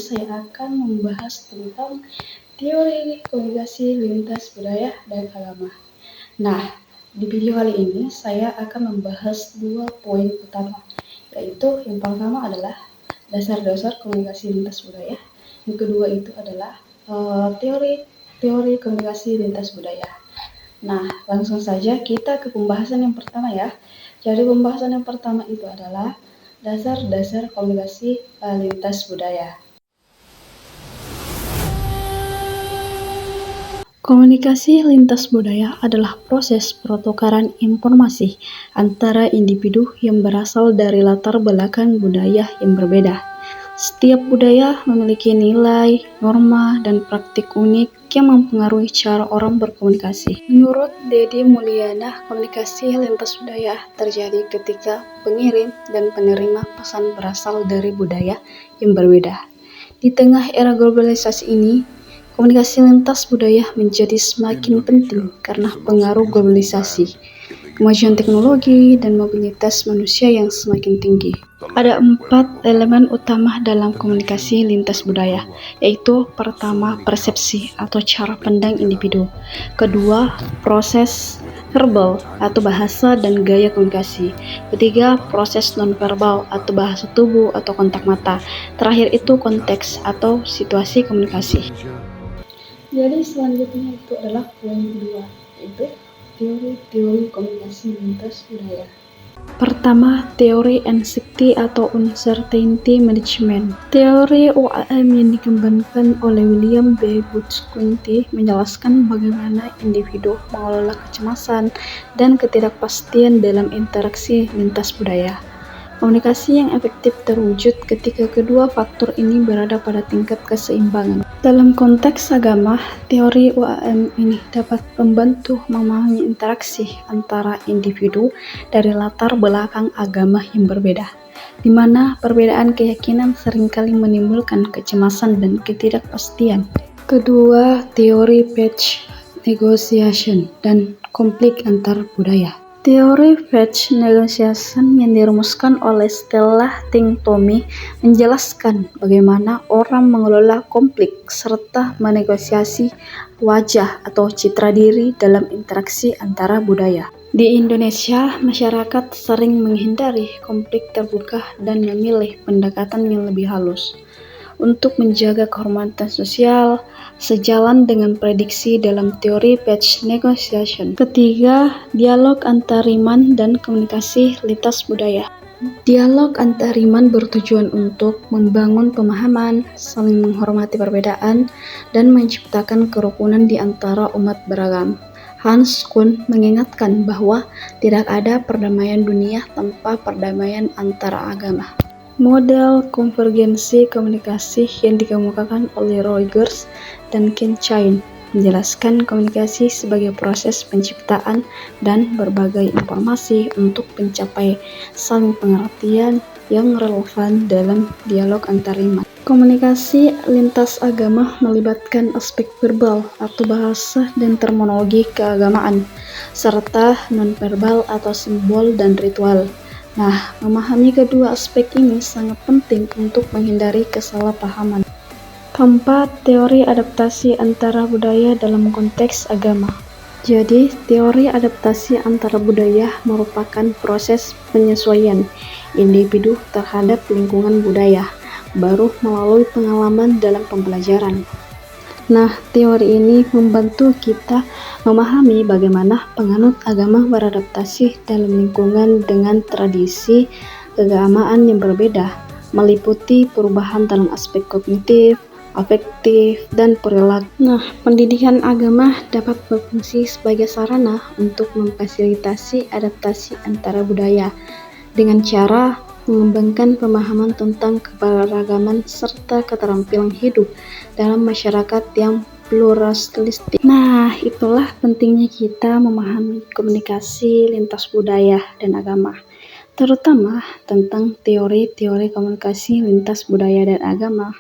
saya akan membahas tentang teori komunikasi lintas budaya dan agama. Nah, di video kali ini saya akan membahas 2 poin utama, yaitu yang pertama adalah dasar-dasar komunikasi lintas budaya. Yang kedua itu adalah teori komunikasi lintas budaya. Nah, langsung saja kita ke pembahasan yang pertama ya. Jadi pembahasan yang pertama itu adalah dasar-dasar komunikasi lintas budaya. Komunikasi lintas budaya adalah proses pertukaran informasi antara individu yang berasal dari latar belakang budaya yang berbeda. Setiap budaya memiliki nilai, norma, dan praktik unik yang mempengaruhi cara orang berkomunikasi. Menurut Deddy Mulyana, komunikasi lintas budaya terjadi ketika pengirim dan penerima pesan berasal dari budaya yang berbeda. Di tengah era globalisasi ini, komunikasi lintas budaya menjadi semakin penting karena pengaruh globalisasi, kemajuan teknologi, dan mobilitas manusia yang semakin tinggi. Ada 4 elemen utama dalam komunikasi lintas budaya, yaitu pertama, persepsi atau cara pandang individu. Kedua, proses verbal atau bahasa dan gaya komunikasi. Ketiga, proses nonverbal atau bahasa tubuh atau kontak mata. Terakhir itu konteks atau situasi komunikasi. Jadi selanjutnya itu adalah poin kedua, yaitu teori komunikasi lintas budaya. Pertama, teori anxiety atau uncertainty management. Teori UAM yang dikembangkan oleh William B. Butchkunti menjelaskan bagaimana individu mengelola kecemasan dan ketidakpastian dalam interaksi lintas budaya. Komunikasi yang efektif terwujud ketika kedua faktor ini berada pada tingkat keseimbangan. Dalam konteks agama, teori UAM ini dapat membantu memahami interaksi antara individu dari latar belakang agama yang berbeda, di mana perbedaan keyakinan seringkali menimbulkan kecemasan dan ketidakpastian. Kedua, teori patch negotiation dan konflik antar budaya. Teori patch negotiation yang dirumuskan oleh Stella Ting-Tommy menjelaskan bagaimana orang mengelola konflik serta menegosiasi wajah atau citra diri dalam interaksi antara budaya. Di Indonesia, masyarakat sering menghindari konflik terbuka dan memilih pendekatan yang lebih halus untuk menjaga kehormatan sosial, sejalan dengan prediksi dalam teori patch negotiation. Ketiga, dialog antariman dan komunikasi lintas budaya. Dialog antariman bertujuan untuk membangun pemahaman, saling menghormati perbedaan, dan menciptakan kerukunan di antara umat beragam. Hans Kuhn mengingatkan bahwa tidak ada perdamaian dunia tanpa perdamaian antara agama. Model konvergensi komunikasi yang dikemukakan oleh Rogers dan Ken Chain menjelaskan komunikasi sebagai proses penciptaan dan berbagai informasi untuk mencapai saling pengertian yang relevan dalam dialog antariman. Komunikasi lintas agama melibatkan aspek verbal atau bahasa dan terminologi keagamaan, serta nonverbal atau simbol dan ritual. Nah, memahami kedua aspek ini sangat penting untuk menghindari kesalahpahaman. Keempat, teori adaptasi antara budaya dalam konteks agama. Jadi, teori adaptasi antara budaya merupakan proses penyesuaian individu terhadap lingkungan budaya, baru melalui pengalaman dalam pembelajaran. Nah, teori ini membantu kita memahami bagaimana penganut agama beradaptasi dalam lingkungan dengan tradisi keagamaan yang berbeda, meliputi perubahan dalam aspek kognitif, afektif, dan perilaku. Nah, pendidikan agama dapat berfungsi sebagai sarana untuk memfasilitasi adaptasi antara budaya dengan cara mengembangkan pemahaman tentang keberagaman serta keterampilan hidup dalam masyarakat yang pluralistik. Nah, itulah pentingnya kita memahami komunikasi lintas budaya dan agama, terutama tentang teori-teori komunikasi lintas budaya dan agama.